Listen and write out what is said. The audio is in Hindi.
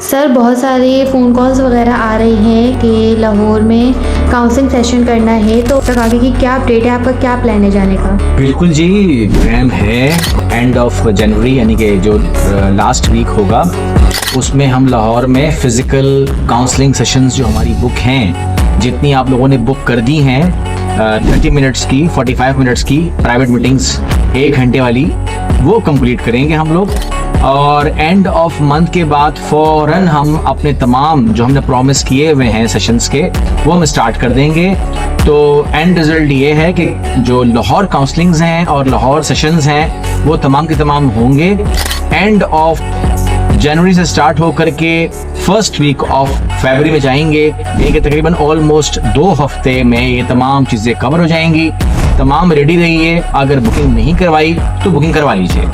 सर बहुत सारे फ़ोन कॉल्स वगैरह आ रही हैं कि लाहौर में काउंसलिंग सेशन करना है, तो तक आगे की क्या अपडेट है, आपका क्या प्लान है जाने का? बिल्कुल जी, प्लान है एंड ऑफ जनवरी यानी कि जो लास्ट वीक होगा उसमें हम लाहौर में फ़िज़िकल काउंसलिंग सेशंस जो हमारी बुक हैं, जितनी आप लोगों ने बुक कर दी हैं 30 मिनट्स की, 45 मिनट्स की प्राइवेट मीटिंग्स 1 घंटे वाली, वो कंप्लीट करेंगे हम लोग। और एंड ऑफ मंथ के बाद फ़ौरन हम अपने तमाम जो हमने प्रॉमिस किए हुए हैं सेशंस के वो हम स्टार्ट कर देंगे। तो एंड रिज़ल्ट ये है कि जो लाहौर काउंसलिंग्स हैं और लाहौर सेशंस हैं वो तमाम के तमाम होंगे एंड ऑफ जनवरी से स्टार्ट होकर के फर्स्ट वीक ऑफ फरवरी में जाएंगे। यानी कि तकरीबन ऑलमोस्ट 2 हफ्ते में ये तमाम चीज़ें कवर हो जाएंगी। तमाम रेडी रहिए, अगर बुकिंग नहीं करवाई तो बुकिंग करवा लीजिए।